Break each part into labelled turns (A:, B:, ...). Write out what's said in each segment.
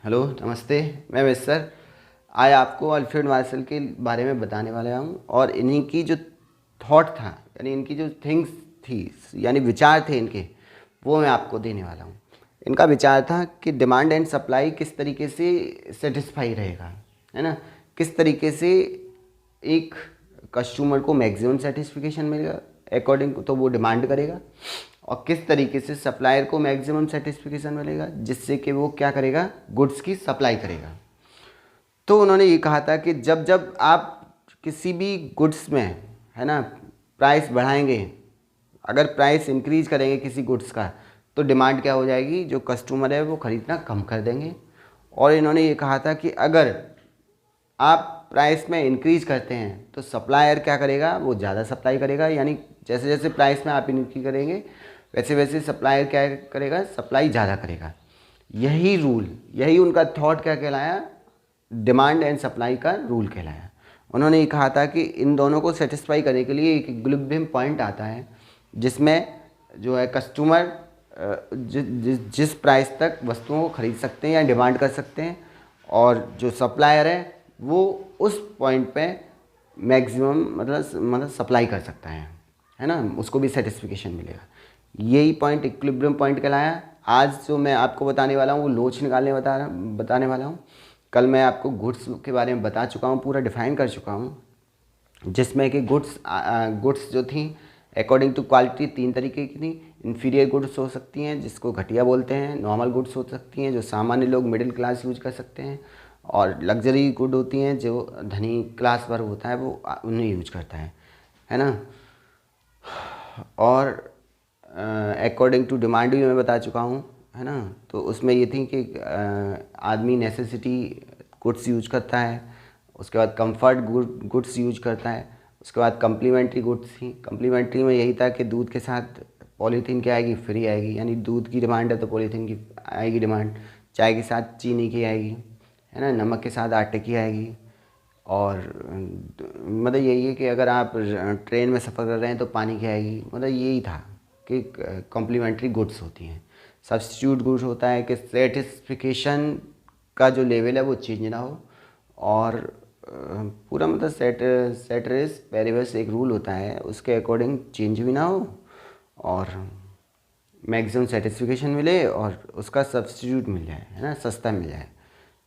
A: Hello, नमस्ते। मैं mister आज आपको अल्फ्रेड मार्शल के बारे में बताने वाला हूँ और इन्हीं की जो थॉट था, यानी इनकी जो थिंग्स थी, यानी विचार थे इनके, वो मैं आपको देने वाला हूँ। इनका विचार था कि डिमांड एंड सप्लाई किस तरीके से सेटिस्फाई रहेगा, है ना। किस तरीके से एक कस्टमर को मैक्सिमम सेटिस्फिकेशन मिलेगा, अकॉर्डिंग तो वो डिमांड करेगा, और किस तरीके से सप्लायर को मैक्सिमम सेटिस्फिकेशन मिलेगा जिससे कि वो क्या करेगा, गुड्स की सप्लाई करेगा। तो उन्होंने ये कहा था कि जब जब आप किसी भी गुड्स में, है ना, प्राइस बढ़ाएंगे, अगर प्राइस इंक्रीज करेंगे किसी गुड्स का, तो डिमांड क्या हो जाएगी, जो कस्टमर है वो ख़रीदना कम कर देंगे। और इन्होंने ये कहा था कि अगर आप प्राइस में इंक्रीज करते हैं तो सप्लायर क्या करेगा, वो ज़्यादा सप्लाई करेगा, यानी जैसे जैसे प्राइस में आप इंक्रीज करेंगे वैसे वैसे सप्लायर क्या करेगा, सप्लाई ज़्यादा करेगा। यही रूल, यही उनका थॉट क्या कहलाया, डिमांड एंड सप्लाई का रूल कहलाया। उन्होंने ये कहा था कि इन दोनों को सेटिस्फाई करने के लिए एक इक्विलिब्रियम पॉइंट आता है जिसमें जो है कस्टमर जिस प्राइस तक वस्तुओं को खरीद सकते हैं या डिमांड कर सकते हैं, और जो सप्लायर है वो उस पॉइंट पे मैक्सिमम मतलब सप्लाई कर सकता है ना, उसको भी सेटिस्फिकेशन मिलेगा। यही पॉइंट इक्विलिब्रियम पॉइंट कहलाया। आज जो मैं आपको बताने वाला हूँ वो लोच निकालने बताने वाला हूँ। कल मैं आपको गुड्स के बारे में बता चुका हूँ, पूरा डिफाइन कर चुका हूँ, जिसमें कि गुड्स जो थी अकॉर्डिंग टू क्वालिटी तीन तरीके की थी। इन्फीरियर गुड्स हो सकती हैं जिसको घटिया बोलते हैं, नॉर्मल गुड्स हो सकती हैं जो सामान्य लोग मिडिल क्लास यूज कर सकते हैं, और लग्जरी गुड होती हैं जो धनी क्लास वर्ग होता है वो उन्हें यूज करता है ना। और अकॉर्डिंग टू डिमांड भी मैं बता चुका हूँ, है ना। तो उसमें ये थी कि आदमी नेसेसिटी गुड्स यूज करता है, उसके बाद कंफर्ट गुड्स यूज करता है, उसके बाद कम्प्लीमेंट्री गुड्स थी। कम्प्लीमेंट्री में यही था कि दूध के साथ पॉलीथीन क्या आएगी, फ्री आएगी, यानी दूध की डिमांड है तो पॉलीथीन की आएगी डिमांड। चाय के साथ चीनी की आएगी, है ना। नमक के साथ आटे की आएगी। और मतलब यही है कि अगर आप ट्रेन में सफ़र कर रहे हैं तो पानी की आएगी। मतलब यही था कि कॉम्प्लीमेंट्री गुड्स होती हैं। सब्स्टिट्यूट गुड्स होता है कि सेटिस्फिकेशन का जो लेवल है वो चेंज ना हो, और पूरा मतलब सेटरिस पेरिबस एक रूल होता है, उसके अकॉर्डिंग चेंज भी ना हो, और मैक्सिमम सेटिस्फिकेशन मिले, और उसका सब्स्टिट्यूट मिल जाए, है ना, सस्ता मिल जाए।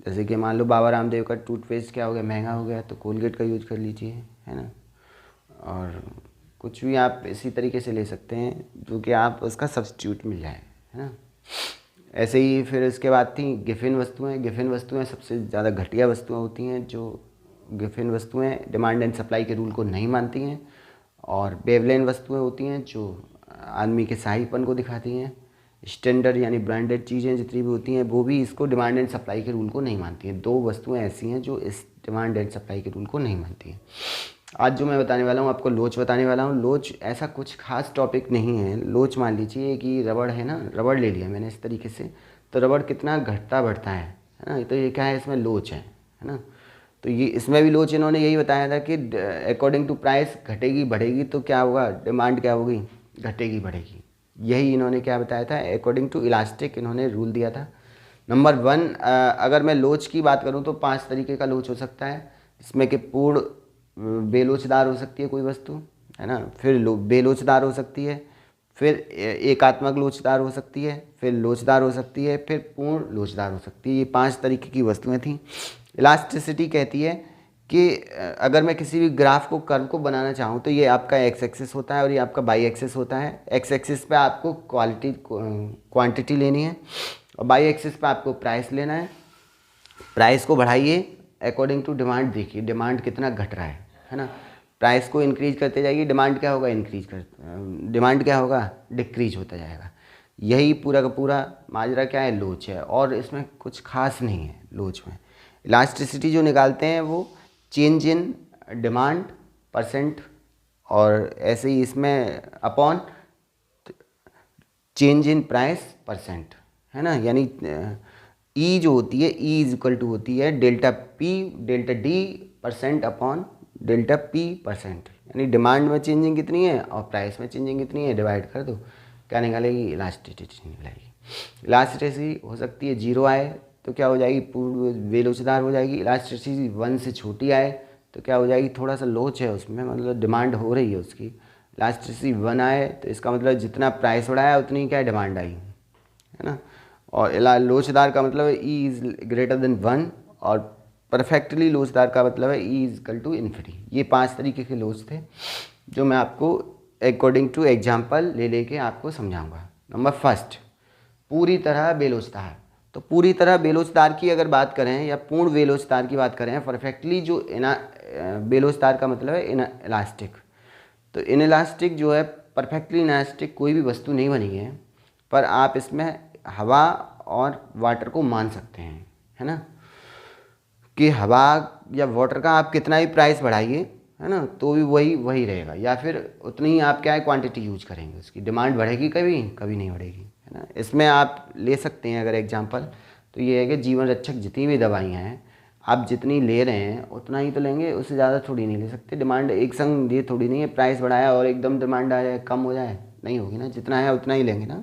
A: जैसे कि मान लो बाबा रामदेव का टूथपेस्ट क्या हो गया, महंगा हो गया, तो कोलगेट का यूज कर लीजिए, है ना। और कुछ भी आप इसी तरीके से ले सकते हैं जो कि आप उसका सब्स्टिट्यूट मिल जाए, है ना। ऐसे ही फिर इसके बाद थी गिफिन वस्तुएं। गिफिन वस्तुएं सबसे ज़्यादा घटिया वस्तुएं होती हैं, जो गिफिन वस्तुएं डिमांड एंड सप्लाई के रूल को नहीं मानती हैं। और बेवलेन वस्तुएं होती हैं जो आदमी के शाहीपन को दिखाती हैं। स्टैंडर्ड यानी ब्रांडेड चीज़ें जितनी भी होती हैं वो भी इसको डिमांड एंड सप्लाई के रूल को नहीं मानती हैं। दो वस्तुएं ऐसी हैं जो इस डिमांड एंड सप्लाई के रूल को नहीं मानती हैं। आज जो मैं बताने वाला हूँ आपको, लोच बताने वाला हूँ। लोच ऐसा कुछ खास टॉपिक नहीं है। लोच मान लीजिए कि रबड़ है ना, रबड़ ले लिया मैंने इस तरीके से, तो रबड़ कितना घटता बढ़ता है ना। तो ये क्या है, इसमें लोच है ना। तो ये इसमें भी लोच इन्होंने यही बताया था कि अकॉर्डिंग टू प्राइस घटेगी बढ़ेगी तो क्या होगा, डिमांड क्या होगी, घटेगी बढ़ेगी। यही इन्होंने क्या बताया था, अकॉर्डिंग टू इलास्टिक इन्होंने रूल दिया था। नंबर वन, अगर मैं लोच की बात करूं तो 5 तरीके का लोच हो सकता है, इसमें कि पूर्ण बेलोचदार हो सकती है कोई वस्तु, है ना। फिर बेलोचदार हो सकती है, फिर एकात्मक लोचदार हो सकती है, फिर लोचदार हो सकती है, फिर पूर्ण लोचदार हो सकती है। ये 5 तरीके की वस्तुएं थीं। इलास्टिसिटी कहती है कि अगर मैं किसी भी ग्राफ को, कर्व को बनाना चाहूँ तो ये आपका एक्स एक्सिस होता है और ये आपका वाई एक्सिस होता है। एक्स एक्सिस पे आपको क्वांटिटी लेनी है, और वाई एक्सिस पे आपको प्राइस लेना है। प्राइस को बढ़ाइए अकॉर्डिंग टू डिमांड, देखिए डिमांड कितना घट रहा है ना। प्राइस को इंक्रीज करते जाइए, डिमांड क्या होगा, डिमांड क्या होगा, डिक्रीज होता जाएगा। यही पूरा का पूरा माजरा क्या है, लोच है, और इसमें कुछ खास नहीं है लोच में। इलास्टिसिटी जो निकालते हैं वो चेंज इन डिमांड परसेंट, और ऐसे ही इसमें upon change in price percent, है ना। यानी ई जो होती है, ई इज इक्वल टू होती है delta P, delta D percent upon delta P percent. यानी डिमांड में चेंजिंग कितनी है और प्राइस में चेंजिंग कितनी है, डिवाइड कर दो, क्या निकालेगी, इलास्टिसिटी निकलेगी। इलास्टिसिटी हो सकती है 0 आए तो क्या हो जाएगी, पूर्ण बेलोचदार हो जाएगी। इलास्टिसिटी 1 से छोटी आए तो क्या हो जाएगी, थोड़ा सा लोच है उसमें, मतलब डिमांड हो रही है उसकी। इलास्टिसिटी 1 आए तो इसका मतलब जितना प्राइस बढ़ाया उतनी क्या डिमांड आई, है ना। और लोचदार का मतलब है ई इज़ ग्रेटर देन 1, और परफेक्टली लोचदार का मतलब है E is equal to infinity. ये 5 तरीके के लोच थे जो मैं आपको अकॉर्डिंग टू एग्जाम्पल ले लेके आपको समझाऊंगा। नंबर फर्स्ट, पूरी तरह बेलोचदार। तो पूरी तरह बेलोचदार की अगर बात करें या पूर्ण बेलोचदार की बात करें, परफेक्टली जो बेलोचदार का मतलब है इन इलास्टिक। तो इन इलास्टिक जो है, परफेक्टली इलास्टिक कोई भी वस्तु नहीं बनी है, पर आप इसमें हवा और वाटर को मान सकते हैं, है ना, कि हवा या वाटर का आप कितना ही प्राइस बढ़ाइए, है ना, तो भी वही रहेगा, या फिर उतनी ही आप क्या है क्वांटिटी यूज करेंगे, उसकी डिमांड बढ़ेगी कभी कभी नहीं बढ़ेगी, है ना। इसमें आप ले सकते हैं अगर एग्जांपल, तो ये है कि जीवन रक्षक जितनी भी दवाइयाँ हैं आप जितनी ले रहे हैं उतना ही तो लेंगे, उससे ज़्यादा थोड़ी नहीं ले सकते। डिमांड एक संग ये थोड़ी नहीं है, प्राइस बढ़ाया और एकदम डिमांड आ जाए कम हो जाए, नहीं होगी ना, जितना है उतना ही लेंगे ना।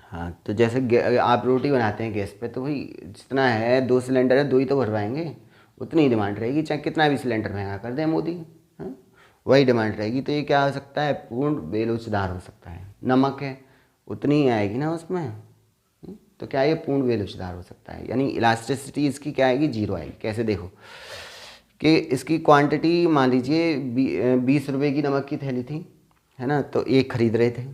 A: हाँ, तो जैसे आप रोटी बनाते हैं गैस पे, तो भाई जितना है 2 सिलेंडर है, 2 ही तो भरवाएंगे, उतनी ही डिमांड रहेगी, चाहे कितना भी सिलेंडर महंगा कर दें मोदी, हाँ, वही डिमांड रहेगी। तो ये क्या हो सकता है, पूर्ण बेलोचदार हो सकता है। नमक है, उतनी ही आएगी ना उसमें, तो क्या ये पूर्ण बेलोचदार हो सकता है, यानी इलास्टिसिटी इसकी क्या आएगी, 0 आएगी। कैसे देखो कि इसकी क्वांटिटी मान लीजिए 20 रुपये की नमक की थैली थी, है ना, तो एक खरीद रहे थे,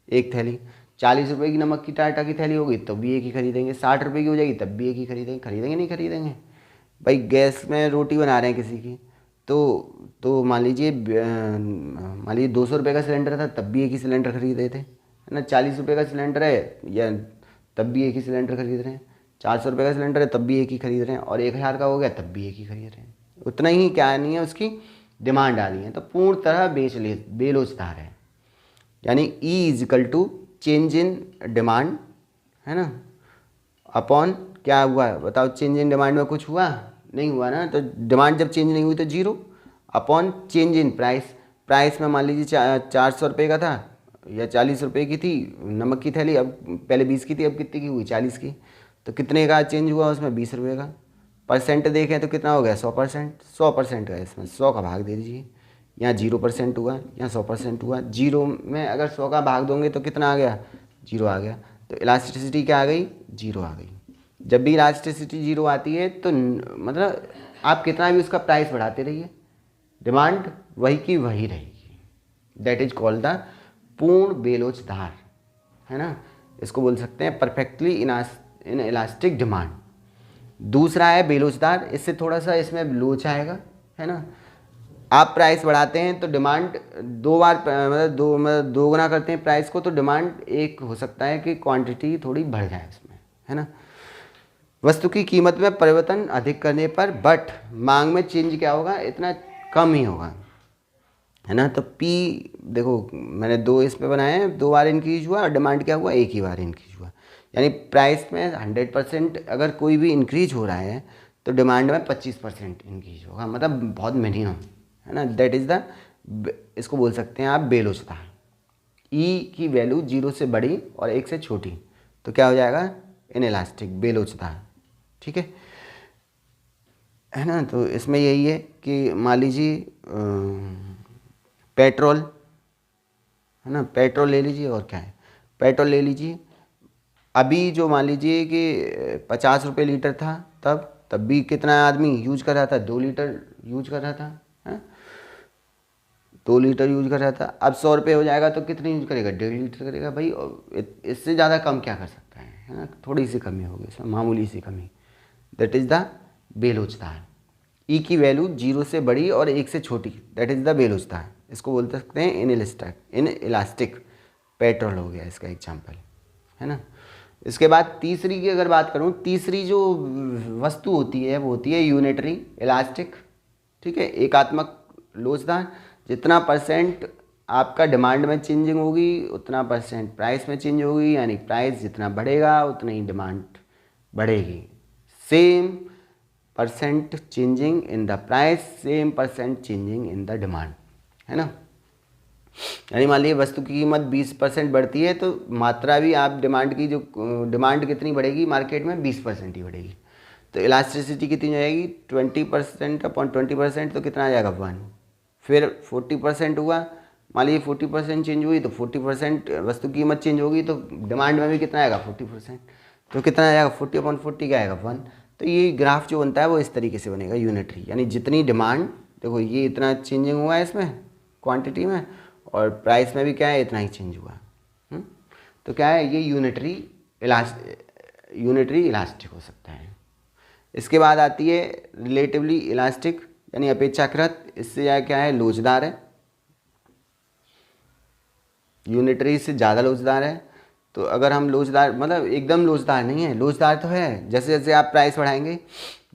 A: एक थैली। 40 रुपये की नमक की टाटा की थैली होगी तो भी एक ही खरीदेंगे, 60 रुपये की हो जाएगी तब भी एक ही खरीदेंगे, खरीदेंगे नहीं खरीदेंगे। भाई गैस में रोटी बना रहे हैं किसी की, तो मान लीजिए 200 रुपये का सिलेंडर था तब भी एक ही सिलेंडर खरीद रहे थे, है ना। 40 रुपये का सिलेंडर है या तब भी एक ही सिलेंडर खरीद रहे हैं, 400 रुपये का सिलेंडर है तब भी एक ही खरीद रहे हैं, और 1000 का हो गया तब भी एक ही खरीद रहे हैं। उतना ही क्या नहीं है, उसकी डिमांड आ रही है, तो पूर्ण तरह बेलोचदार है। यानी E is equal to change in demand, है ना, अपॉन क्या हुआ बताओ, चेंज इन डिमांड में कुछ हुआ नहीं हुआ ना, तो डिमांड जब चेंज नहीं हुई तो 0, upon change in price. Price में मान लीजिए 400 रुपये का था या 40 रुपये की थी नमक की थैली, अब पहले 20 की थी, अब कितनी की हुई, 40 की, तो कितने का चेंज हुआ उसमें, 20 रुपये का। परसेंट देखें तो कितना हो गया, 100%। 100% का इसमें 100 का भाग दे दीजिए, यहाँ 0% हुआ, यहाँ 100% हुआ। 0 में अगर 100 का भाग दोगे तो कितना आ गया, 0 आ गया। तो इलास्टिसिटी क्या आ गई, 0 आ गई। जब भी इलास्टिसिटी 0 आती है तो मतलब आप कितना भी उसका प्राइस बढ़ाते रहिए, डिमांड वही की वही रहेगी। दैट इज कॉल्ड द पूर्ण बेलोचदार, है ना। इसको बोल सकते हैं परफेक्टली इन इलास्टिक डिमांड। दूसरा है बेलोचदार, इससे थोड़ा सा इसमें लोच आएगा, है ना। आप प्राइस बढ़ाते हैं तो डिमांड 2 बार मतलब 2 गुना करते हैं प्राइस को, तो डिमांड एक हो सकता है कि क्वांटिटी थोड़ी बढ़ जाए इसमें, है ना। वस्तु की कीमत में परिवर्तन अधिक करने पर बट मांग में चेंज क्या होगा, इतना कम ही होगा, है ना। तो पी देखो मैंने 2 इस पे बनाए हैं, 2 बार इंक्रीज हुआ और डिमांड क्या हुआ, एक ही बार इंक्रीज हुआ। यानी प्राइस में 100% अगर कोई भी इंक्रीज हो रहा है तो डिमांड में 25% इंक्रीज होगा, मतलब बहुत मिनिमम, है ना। दैट इज़ द, इसको बोल सकते हैं आप बेलोचदार। ई की वैल्यू 0 से बड़ी और 1 से छोटी, तो क्या हो जाएगा, इनइलास्टिक, बेलोचदार, ठीक है ना। तो इसमें यही है कि मान लीजिए पेट्रोल, है ना, पेट्रोल ले लीजिए, और क्या है, पेट्रोल ले लीजिए। अभी जो मान लीजिए कि 50 रुपये लीटर था, तब भी कितना आदमी यूज कर रहा था, 2 लीटर यूज कर रहा था, है, 2 लीटर यूज कर रहा था। अब 100 रुपये हो जाएगा तो कितनी यूज करेगा, 1.5 लीटर करेगा भाई, इससे ज़्यादा कम क्या कर सकता है ना, थोड़ी सी कमी होगी इसमें, मामूली सी कमी। दैट इज़ द बेलोचदार। ई की वैल्यू 0 से बड़ी और 1 से छोटी, दैट इज़ द बेलोचदार। इसको बोल सकते हैं इन इलास्टिक। पेट्रोल हो गया इसका एग्जाम्पल, है ना। इसके बाद तीसरी की अगर बात करूँ, तीसरी जो वस्तु होती है वो होती है यूनिटरी इलास्टिक, ठीक है, एकात्मक लोचदार। जितना % आपका डिमांड में चेंजिंग होगी उतना % प्राइस में चेंज होगी, यानी प्राइस जितना बढ़ेगा उतना ही डिमांड बढ़ेगी। Same % changing in the price, same % changing in the demand, है ना। यानी मान लीजिए वस्तु की कीमत 20% बढ़ती है तो मात्रा भी आप डिमांड की जो डिमांड कितनी बढ़ेगी मार्केट में 20% ही बढ़ेगी। तो इलास्टिसिटी कितनी हो जाएगी 20% अपॉन 20% तो कितना आ जाएगा 1। फिर 40% हुआ, मान लीजिए 40% चेंज हुई तो 40% वस्तु की कीमत चेंज होगी तो डिमांड में भी कितना आएगा 40%, तो कितना आएगा 40/40 क्या आएगा 1। तो ये ग्राफ जो बनता है वो इस तरीके से बनेगा यूनिटरी, यानी जितनी डिमांड, देखो ये इतना चेंजिंग हुआ है इसमें क्वांटिटी में और प्राइस में भी क्या है इतना ही चेंज हुआ। तो क्या है ये यूनिटरी इलास्टिक हो सकता है। इसके बाद आती है रिलेटिवली इलास्टिक, यानी अपेक्षाकृत इससे क्या है लोचदार है, यूनिटरी से ज़्यादा लोचदार है। तो अगर हम लोचदार मतलब एकदम लोचदार नहीं है, लोचदार तो है, जैसे जैसे आप प्राइस बढ़ाएंगे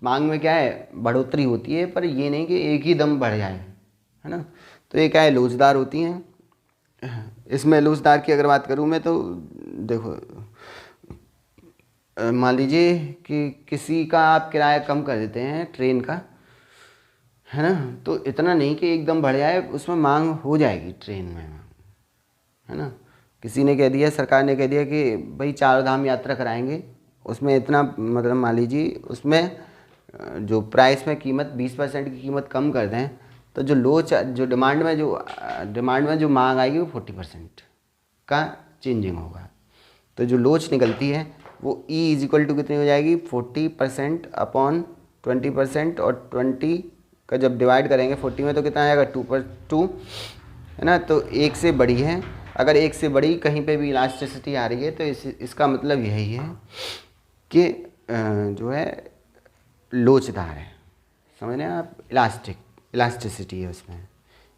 A: मांग में क्या है बढ़ोतरी होती है, पर ये नहीं कि एक ही दम बढ़ जाए, है ना। तो ये क्या है लोचदार होती हैं। इसमें लोचदार की अगर बात करूँ मैं तो देखो मान लीजिए कि किसी का आप किराया कम कर देते हैं ट्रेन का, है ना, तो इतना नहीं कि एकदम बढ़ जाए, उसमें मांग हो जाएगी ट्रेन में, है ना। किसी ने कह दिया, सरकार ने कह दिया कि भाई 4 धाम यात्रा कराएंगे, उसमें इतना मतलब मान लीजिए उसमें जो प्राइस में कीमत 20% की कीमत कम कर दें तो जो डिमांड में जो मांग आएगी वो 40% का चेंजिंग होगा। तो जो लोच निकलती है वो E= कितनी हो जाएगी 40% अपॉन 20%, और 20 का जब डिवाइड करेंगे 40 में तो कितना आएगा 2, है ना। तो 1 से बड़ी है, अगर 1 से बड़ी कहीं पे भी इलास्टिसिटी आ रही है तो इसका मतलब यही है कि जो है लोचदार है, समझ रहे हैं आप। इलास्टिसिटी है उसमें,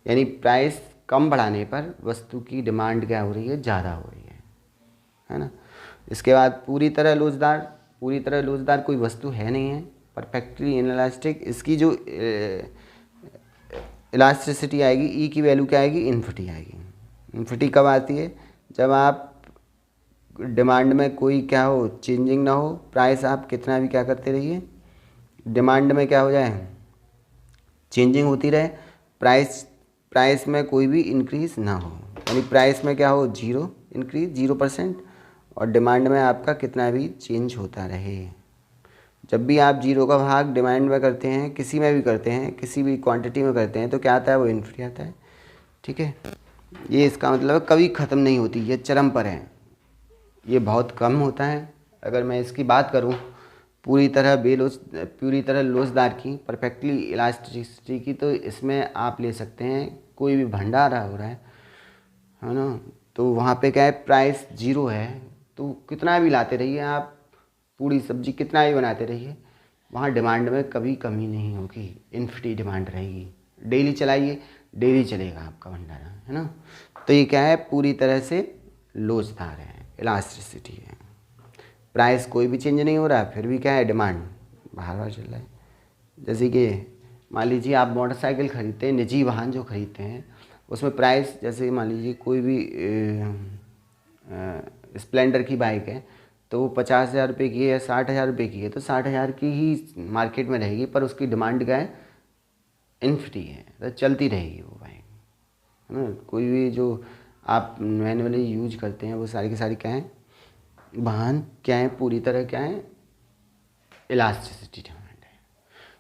A: यानी प्राइस कम बढ़ाने पर वस्तु की डिमांड क्या हो रही है ज़्यादा हो रही है ना। इसके बाद पूरी तरह लोचदार कोई वस्तु है नहीं है, परफेक्टली इनइलास्टिक। इसकी जो इलास्टिसिटी आएगी ई की वैल्यू क्या आएगी इन्फिनिटी आएगी। इन्फिनिटी कब आती है जब आप डिमांड में कोई क्या हो चेंजिंग ना हो, प्राइस आप कितना भी क्या करते रहिए, डिमांड में क्या हो जाए चेंजिंग होती रहे, प्राइस में कोई भी इंक्रीज ना हो, यानी प्राइस में क्या हो 0 इंक्रीज 0% और डिमांड में आपका कितना भी चेंज होता रहे। जब भी आप 0 का भाग डिमांड में करते हैं, किसी में भी करते हैं, किसी भी क्वांटिटी में करते हैं तो क्या आता है वो इन्फिनिटी आता है, ठीक है। ये इसका मतलब कभी ख़त्म नहीं होती, ये चरम पर है, ये बहुत कम होता है। अगर मैं इसकी बात करूं पूरी तरह लोचदार की, परफेक्टली इलास्टिसिटी की, तो इसमें आप ले सकते हैं कोई भी भंडारा हो रहा है ना, तो वहाँ पे क्या है प्राइस 0 है तो कितना भी लाते रहिए आप, पूरी सब्जी कितना भी बनाते रहिए, वहाँ डिमांड में कभी कमी नहीं होगी, इन्फिनिटी डिमांड रहेगी। डेली चलाइए, डेली चलेगा आपका भंडारा, है ना। तो ये क्या है पूरी तरह से लोचदार है, इलास्टिसिटी है। प्राइस कोई भी चेंज नहीं हो रहा है फिर भी क्या है डिमांड बाहर चल रहा है। जैसे कि मान लीजिए आप मोटरसाइकिल खरीदते हैं, निजी वाहन जो खरीदते हैं उसमें प्राइस, जैसे मान लीजिए कोई भी स्प्लेंडर की बाइक है तो वो 50,000 रुपये की है या 60,000 रुपये की है तो 60,000 की ही मार्केट में रहेगी, पर उसकी डिमांड क्या है इन्फिनिटी है, तो चलती रहेगी वो बाइक, है ना। कोई भी जो आप मैनुअली यूज करते हैं वो सारी की सारी क्या है वाहन क्या है पूरी तरह क्या है इलास्टिसिटी डिमांड है।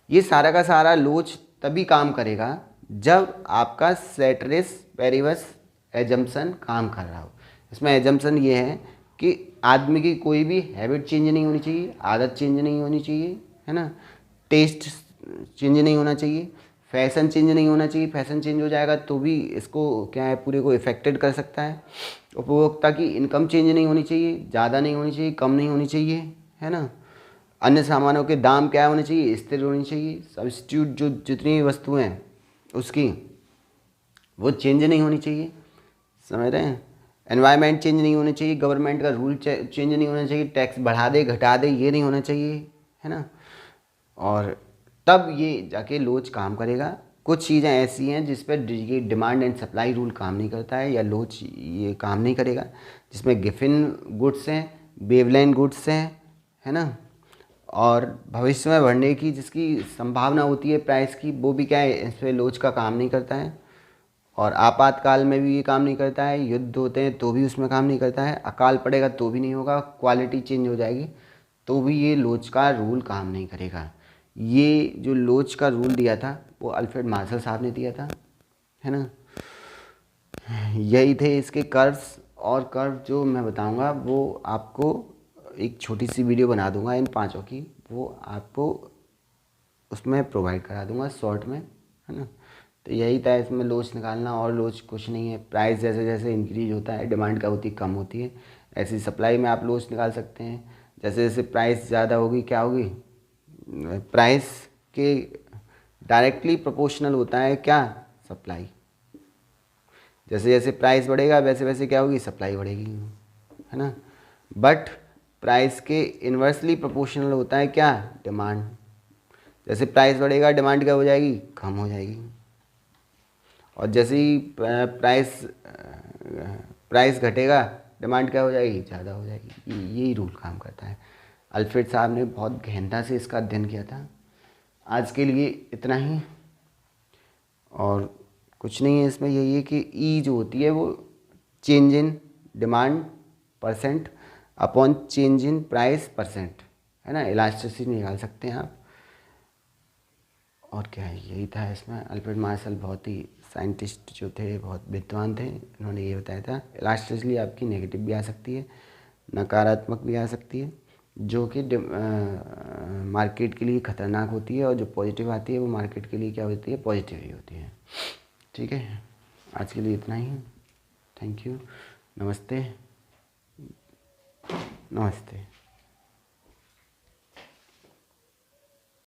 A: ये सारा का सारा लोच तभी काम करेगा जब आपका सेटरेस पेरिवस एजम्पशन काम कर रहा हो। इसमें एजम्पशन ये है कि आदमी की कोई भी हैबिट चेंज नहीं होनी चाहिए, आदत चेंज नहीं होनी चाहिए, है ना, टेस्ट चेंज नहीं होना चाहिए, फैशन चेंज नहीं होना चाहिए। फैशन चेंज हो जाएगा तो भी इसको क्या है पूरे को इफेक्टेड कर सकता है। उपभोक्ता की इनकम चेंज नहीं होनी चाहिए, ज़्यादा नहीं होनी चाहिए, कम नहीं होनी चाहिए, है ना। अन्य सामानों के दाम क्या होने चाहिए स्थिर होनी चाहिए। सब्स्टिट्यूट जो जितनी वस्तुएं हैं उसकी वो चेंज नहीं होनी चाहिए, समझ रहे हैं। एनवायरनमेंट चेंज नहीं होनी चाहिए, गवर्नमेंट का रूल चेंज नहीं होना चाहिए, टैक्स बढ़ा दे घटा दे ये नहीं होना चाहिए, है ना। और तब ये जाके लोच काम करेगा। कुछ चीज़ें ऐसी हैं जिस पर ये डिमांड एंड सप्लाई रूल काम नहीं करता है या लोच ये काम नहीं करेगा, जिसमें गिफिन गुड्स हैं, वेवलेन गुड्स हैं, है ना, और भविष्य में बढ़ने की जिसकी संभावना होती है प्राइस की वो भी क्या है इस पर लोच का काम नहीं करता है। और आपातकाल में भी ये काम नहीं करता है, युद्ध होते हैं तो भी उसमें काम नहीं करता है, अकाल पड़ेगा तो भी नहीं होगा, क्वालिटी चेंज हो जाएगी तो भी ये लोच का रूल काम नहीं करेगा। ये जो लोच का रूल दिया था वो अल्फ्रेड मार्शल साहब ने दिया था, है ना। यही थे इसके कर्व्स, और कर्व जो मैं बताऊंगा वो आपको एक छोटी सी वीडियो बना दूंगा इन पांचों की, वो आपको उसमें प्रोवाइड करा दूंगा शॉर्ट में, है ना। तो यही था इसमें लोच निकालना, और लोच कुछ नहीं है। प्राइस जैसे जैसे इंक्रीज होता है, डिमांड क्या होती है, कम होती है, ऐसी सप्लाई में आप लोच निकाल सकते हैं। जैसे जैसे प्राइस ज़्यादा होगी क्या होगी, प्राइस के डायरेक्टली प्रोपोर्शनल होता है क्या, सप्लाई। जैसे जैसे प्राइस बढ़ेगा वैसे वैसे क्या होगी, सप्लाई बढ़ेगी, है ना। बट प्राइस के इन्वर्सली प्रोपोर्शनल होता है क्या, डिमांड। जैसे प्राइस बढ़ेगा डिमांड क्या हो जाएगी, कम हो जाएगी। और जैसे ही प्राइस घटेगा डिमांड क्या हो जाएगी, ज़्यादा हो जाएगी। यही रूल काम करता है। अल्फ्रेड साहब ने बहुत गहनता से इसका अध्ययन किया था। आज के लिए इतना ही, और कुछ नहीं है इसमें। यही है कि ई जो होती है वो change in demand percent upon change in price percent, है ना। इलास्टिसिटी निकाल सकते हैं आप। और क्या है, यही था इसमें। अल्फ्रेड मार्शल बहुत ही साइंटिस्ट जो थे, बहुत विद्वान थे, इन्होंने ये बताया था। इलास्टिसिटी आपकी नेगेटिव भी आ सकती है, नकारात्मक भी आ सकती है, जो कि मार्केट के लिए ख़तरनाक होती है, और जो पॉजिटिव आती है वो मार्केट के लिए क्या होती है, पॉजिटिव ही होती है। ठीक है, आज के लिए इतना ही। Thank you. नमस्ते। नमस्ते।